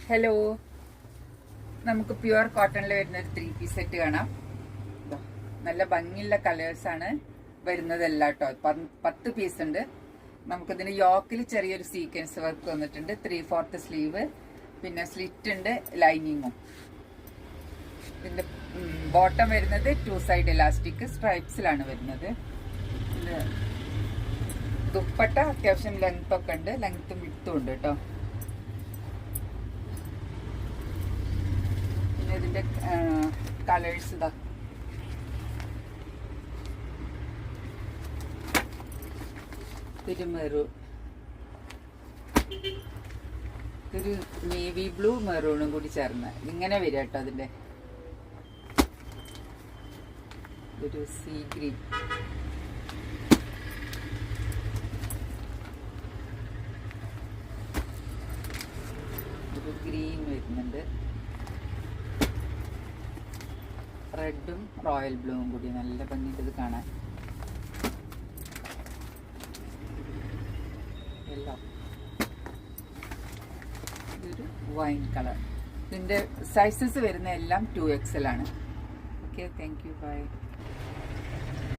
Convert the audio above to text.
Hello, നമുക്ക് pure കോട്ടണിൽ വരുന്ന ഒരു 3 പീസ് സെറ്റ് കാണാം. നല്ല ഭംഗിയുള്ള കളേഴ്സാണ് വരുന്നതെല്ലാം കേട്ടോ. 10 പീസ് ഉണ്ട്. നമുക്കിതിന് യോക്കിൽ ചെറിയൊരു സീക്വൻസ് വർക്ക് വന്നിട്ടുണ്ട്. 3/4 സ്ലീവ്, പിന്നെ സ്ലിറ്റ് ഉണ്ട്, ലൈനിങ്ങും. ഇതിന്റെ ബോട്ടം വരുന്നത് 2 സൈഡ് ഇലാസ്റ്റിക് സ്ട്രൈപ്സിലാണ് വരുന്നത്. ദുപ്പട്ട അത്യാവശ്യം ലെങ്ത് ഒക്കെ ഉണ്ട്, ലെങ്ത്തും വിട്ടും ഉണ്ട് കേട്ടോ. പിന്നെ ഇതിന്റെ കളേഴ്സ് ഇതാ, ഒരു നേവി ബ്ലൂ മെറൂണും കൂടി ചേർന്ന് ഇങ്ങനെ വരിക കേട്ടോ. അതിന്റെ ഒരു സീ ഗ്രീൻ, ഒരു ഗ്രീൻ വരുന്നുണ്ട്, റെഡും റോയൽ ബ്ലൂവും കൂടി നല്ല ഭംഗിയിട്ട് ഇത് കാണാൻ. യെല്ലോ, ഇതൊരു വൈൻ കളർ. ഇതിന്റെ സൈസസ് വരുന്ന എല്ലാം 2XL ആണ്. Okay, thank you, by.